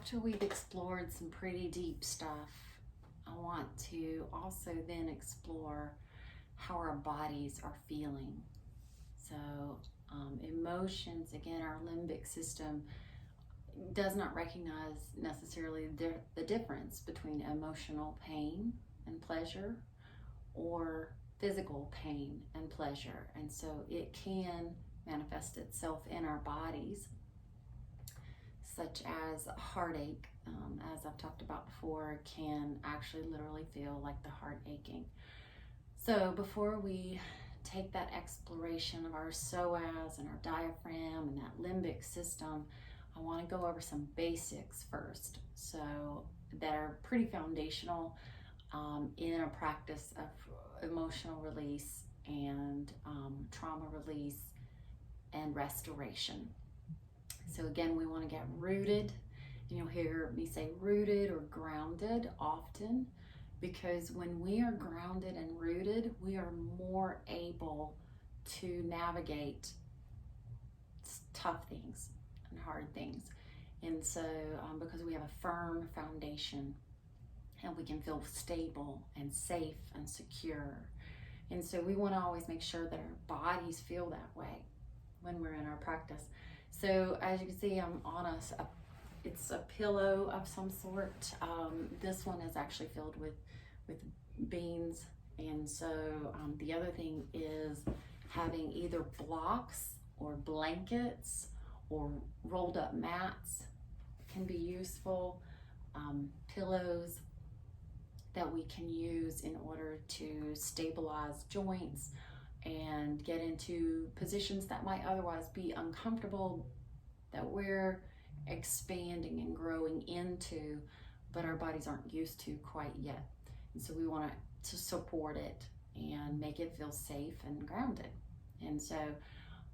after we've explored some pretty deep stuff, I want to also then explore how our bodies are feeling. So emotions, again, our limbic system does not recognize necessarily the difference between emotional pain and pleasure or physical pain and pleasure. And so it can manifest itself in our bodies, such as heartache, as I've talked about before, can actually literally feel like the heart aching. So before we take that exploration of our psoas and our diaphragm and that limbic system, I want to go over some basics first, so that are pretty foundational in a practice of emotional release and trauma release and restoration. So again, we want to get rooted. You'll hear me say rooted or grounded often, because when we are grounded and rooted, we are more able to navigate tough things and hard things. And so because we have a firm foundation and we can feel stable and safe and secure. And so we want to always make sure that our bodies feel that way when we're in our practice. So as you can see, I'm on it's a pillow of some sort. This one is actually filled with beans. And so the other thing is having either blocks or blankets or rolled up mats can be useful. Pillows that we can use in order to stabilize joints and get into positions that might otherwise be uncomfortable, that we're expanding and growing into, but our bodies aren't used to quite yet. And so we want to support it and make it feel safe and grounded. And so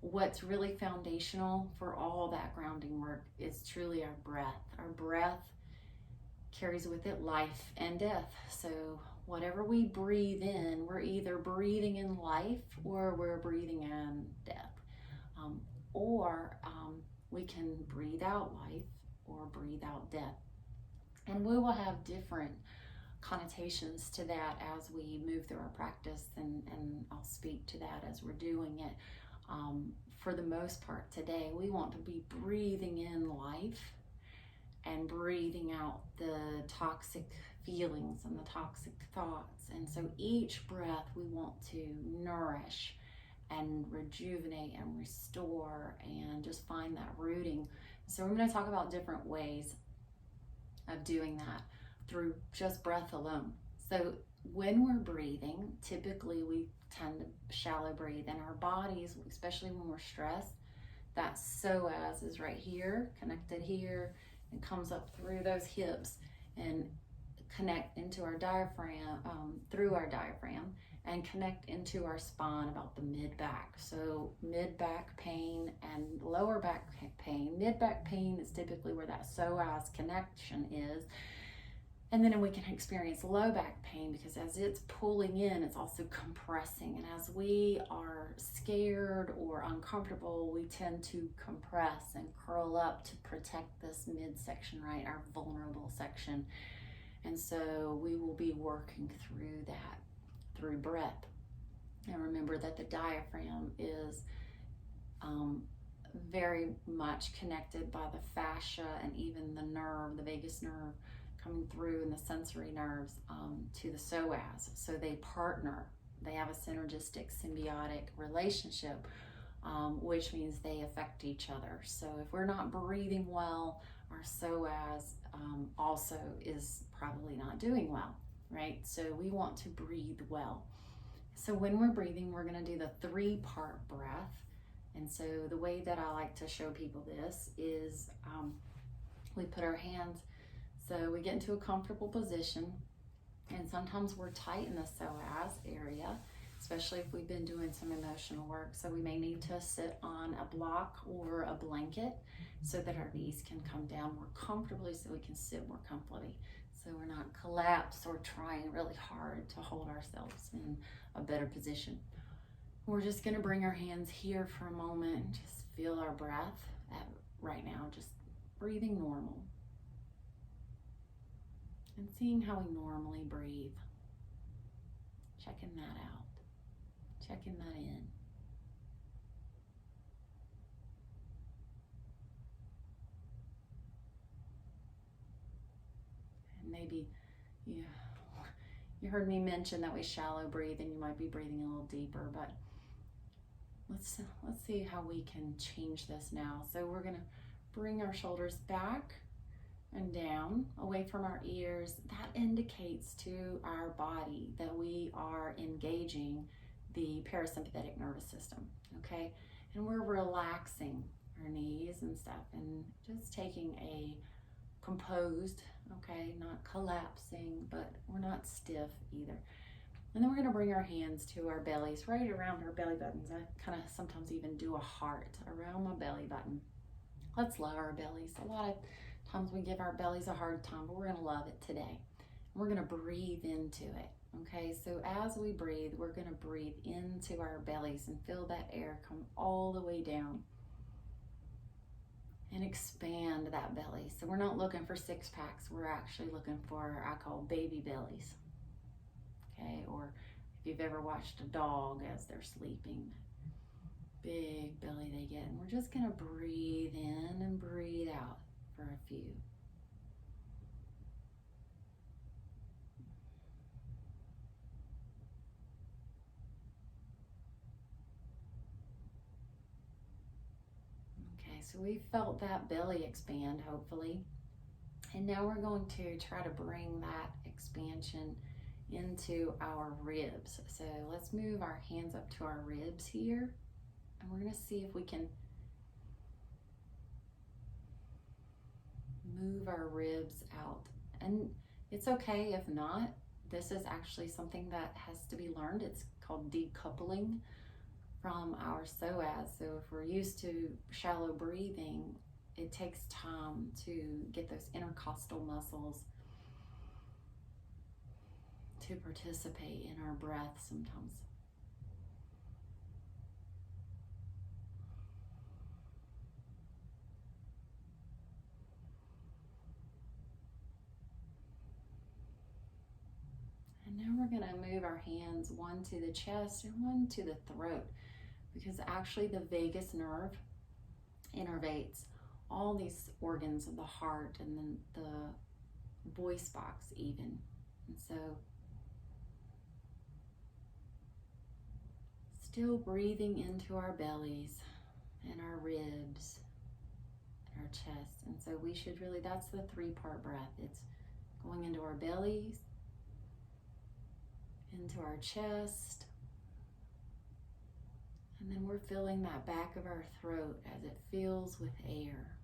what's really foundational for all that grounding work is truly our breath. Our breath carries with it life and death. So whatever we breathe in, we're either breathing in life or we're breathing in death. Or we can breathe out life or breathe out death. And we will have different connotations to that as we move through our practice, and I'll speak to that as we're doing it. For the most part today, we want to be breathing in life and breathing out the toxic feelings and the toxic thoughts. And so each breath we want to nourish and rejuvenate and restore and just find that rooting. So we're going to talk about different ways of doing that through just breath alone. So when we're breathing, typically we tend to shallow breathe, and our bodies, especially when we're stressed, that psoas is right here, connected here, and comes up through those hips and connect into our diaphragm, through our diaphragm, and connect into our spine about the mid-back. So mid-back pain and lower back pain. Mid-back pain is typically where that psoas connection is. And then we can experience low back pain because as it's pulling in, it's also compressing. And as we are scared or uncomfortable, we tend to compress and curl up to protect this midsection, right? Our vulnerable section. And so we will be working through that through breath. And remember that the diaphragm is very much connected by the fascia and even the nerve, the vagus nerve, coming through, and the sensory nerves to the psoas. So they partner. They have a synergistic, symbiotic relationship, which means they affect each other. So if we're not breathing well, our psoas also is probably not doing well, right? So we want to breathe well. So when we're breathing, we're going to do the 3-part breath. And so the way that I like to show people this is we put our hands, so we get into a comfortable position, and sometimes we're tight in the psoas area, especially if we've been doing some emotional work. So we may need to sit on a block or a blanket so that our knees can come down more comfortably, so we can sit more comfortably. So we're not collapsed or trying really hard to hold ourselves in a better position. We're just going to bring our hands here for a moment. Just feel our breath right now, just breathing normal. and seeing how we normally breathe. Checking that out, checking that in. And maybe you heard me mention that we shallow breathe, and you might be breathing a little deeper, but let's see how we can change this now. So we're gonna bring our shoulders back and down, away from our ears. That indicates to our body that we are engaging the parasympathetic nervous system, okay? And we're relaxing our knees and stuff, and just taking a composed, okay, not collapsing, but we're not stiff either. And then we're gonna bring our hands to our bellies, right around our belly buttons. I kind of sometimes even do a heart around my belly button. Let's love our bellies. A lot of times we give our bellies a hard time, but we're gonna love it today. We're gonna breathe into it, okay? So as we breathe, we're gonna breathe into our bellies and feel that air come all the way down and expand that belly. So we're not looking for six packs, we're actually looking for, I call baby bellies, okay? Or if you've ever watched a dog as they're sleeping, big belly they get. And we're just gonna breathe in and breathe out for a few. Okay, so we felt that belly expand, hopefully. And now we're going to try to bring that expansion into our ribs. So let's move our hands up to our ribs here. And we're gonna see if we can move our ribs out. And it's okay if not. This is actually something that has to be learned. It's called decoupling from our psoas. So if we're used to shallow breathing, it takes time to get those intercostal muscles to participate in our breath sometimes. And now we're gonna move our hands, one to the chest and one to the throat, because actually the vagus nerve innervates all these organs of the heart and then the voice box even. And so still breathing into our bellies and our ribs and our chest. And so we should really, that's the 3-part breath. It's going into our bellies, into our chest, and then we're filling that back of our throat as it fills with air.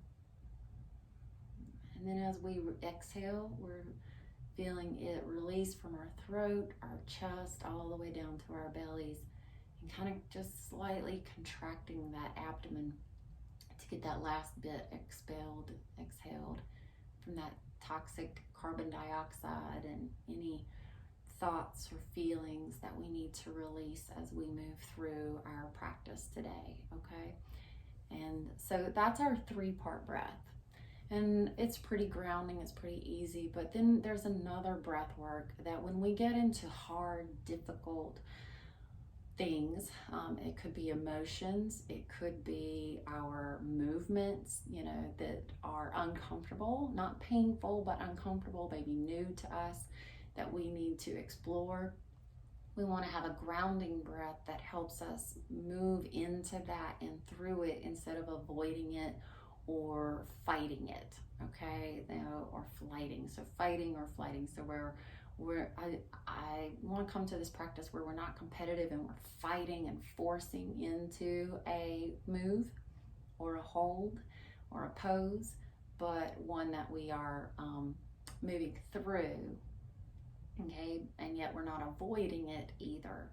And then as we exhale, we're feeling it release from our throat, our chest, all the way down to our bellies, and kind of just slightly contracting that abdomen to get that last bit exhaled from that toxic carbon dioxide and any thoughts or feelings that we need to release as we move through our practice today, okay? And so that's our 3-part breath. And it's pretty grounding, it's pretty easy, but then there's another breath work that when we get into hard, difficult things, it could be emotions, it could be our movements, that are uncomfortable, not painful, but uncomfortable, maybe new to us, that we need to explore. We want to have a grounding breath that helps us move into that and through it instead of avoiding it or fighting it, okay? Or flighting. So fighting or flighting. So I want to come to this practice where we're not competitive and we're fighting and forcing into a move or a hold or a pose, but one that we are moving through, okay? And yet we're not avoiding it either,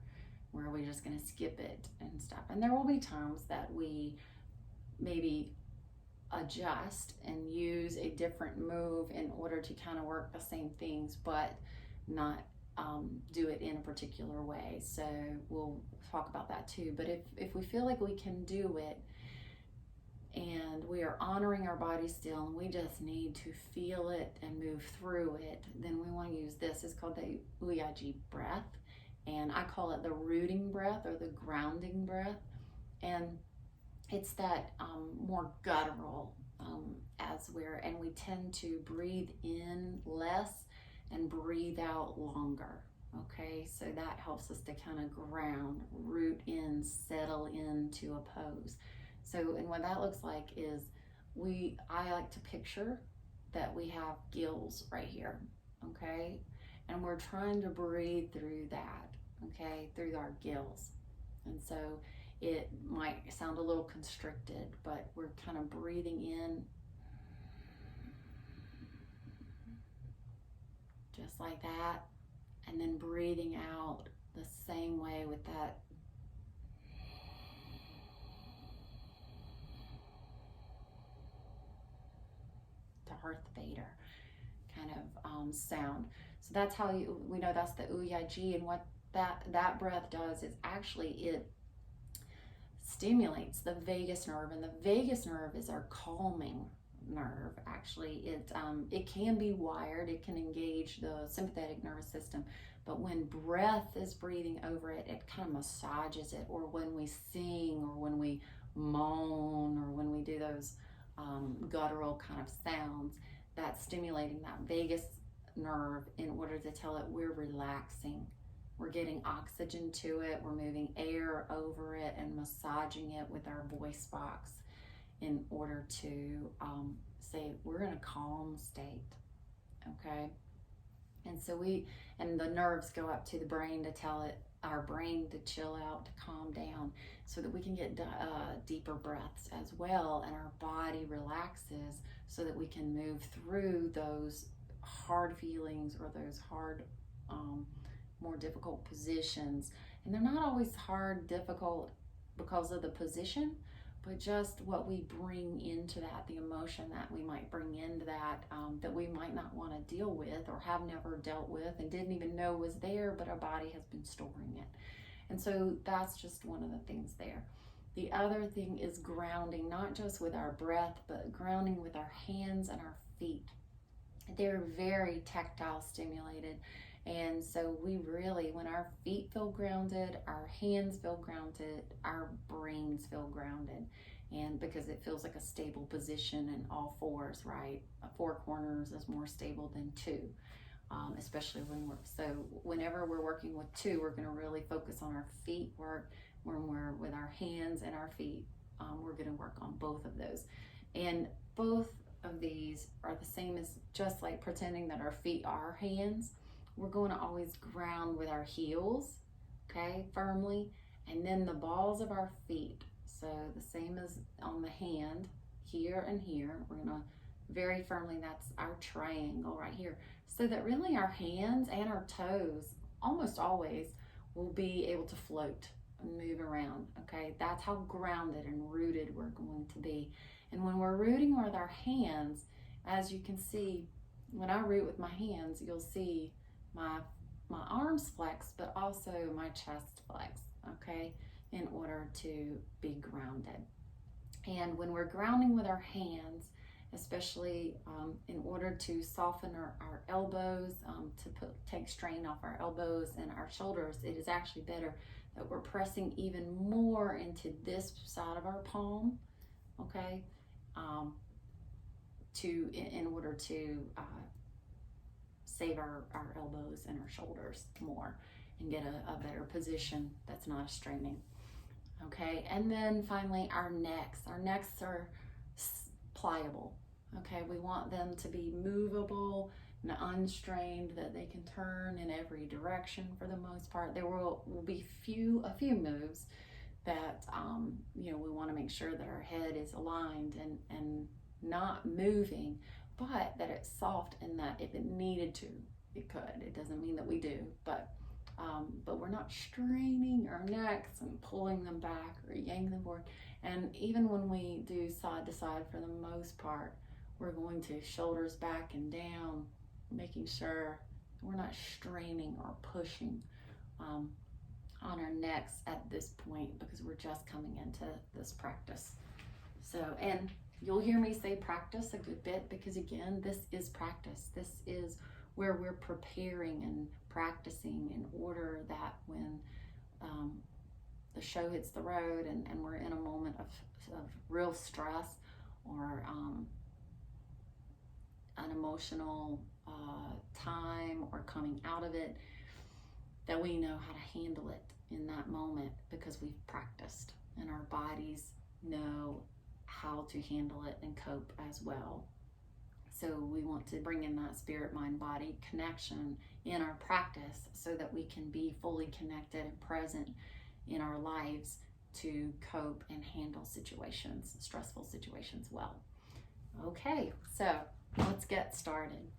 where we're just going to skip it and stuff. And there will be times that we maybe adjust and use a different move in order to kind of work the same things, but not do it in a particular way. So we'll talk about that too. But if we feel like we can do it and we are honoring our body still and we just need to feel it and move through it, then we want to use this. It's called the Uyaji breath, and I call it the rooting breath or the grounding breath. And it's that more guttural and we tend to breathe in less and breathe out longer. Okay, so that helps us to kind of ground, root in, settle into a pose. So, and what that looks like is I like to picture that we have gills right here, okay? And we're trying to breathe through that, okay, through our gills. And so it might sound a little constricted, but we're kind of breathing in just like that, and then breathing out the same way with that. Darth Vader kind of sound. So that's how we know that's the Uyaji. And what that breath does is actually it stimulates the vagus nerve, and the vagus nerve is our calming nerve. Actually, it can be wired, it can engage the sympathetic nervous system, but when breath is breathing over it, it kind of massages it. Or when we sing, or when we moan, or when we do those guttural kind of sounds, that's stimulating that vagus nerve in order to tell it we're relaxing. We're getting oxygen to it, we're moving air over it and massaging it with our voice box in order to say we're in a calm state, okay? And so and the nerves go up to the brain to tell our brain to chill out, to calm down, so that we can get deeper breaths as well, and our body relaxes so that we can move through those hard feelings or those hard, more difficult positions. And they're not always hard, difficult because of the position, but just what we bring into that, the emotion that we might bring into that, that we might not want to deal with or have never dealt with and didn't even know was there, but our body has been storing it. And so that's just one of the things there. The other thing is grounding, not just with our breath, but grounding with our hands and our feet. They're very tactile stimulated. And so we really, when our feet feel grounded, our hands feel grounded, our brains feel grounded. And because it feels like a stable position in all fours, right? 4 corners is more stable than 2, especially whenever we're working with 2, we're going to really focus on our feet work. When we're with our hands and our feet, we're going to work on both of those. And both of these are the same as just like pretending that our feet are our hands. We're going to always ground with our heels, okay, firmly, and then the balls of our feet. So the same as on the hand, here and here, we're going to very firmly, that's our triangle right here. So that really our hands and our toes almost always will be able to float and move around, okay? That's how grounded and rooted we're going to be. And when we're rooting with our hands, as you can see, when I root with my hands, you'll see my arms flex, but also my chest flex, okay, in order to be grounded. And when we're grounding with our hands, especially in order to soften our elbows, to take strain off our elbows and our shoulders, it is actually better that we're pressing even more into this side of our palm, okay, in order to save our elbows and our shoulders more and get a better position that's not straining. Okay, and then finally our necks. Our necks are pliable. Okay, we want them to be movable and unstrained, that they can turn in every direction for the most part. There will be a few moves that we want to make sure that our head is aligned and not moving, but that it's soft, and that if it needed to, it could. It doesn't mean that we do, but we're not straining our necks and pulling them back or yanking them forward. And even when we do side to side, for the most part, we're going to shoulders back and down, making sure we're not straining or pushing on our necks at this point, because we're just coming into this practice. So, and You'll hear me say practice a good bit because, again, this is practice. This is where we're preparing and practicing in order that when the show hits the road and we're in a moment of real stress or an emotional time or coming out of it, that we know how to handle it in that moment because we've practiced and our bodies know how to handle it and cope as well. So we want to bring in that spirit, mind, body connection in our practice so that we can be fully connected and present in our lives to cope and handle situations, stressful situations well. Okay, so let's get started.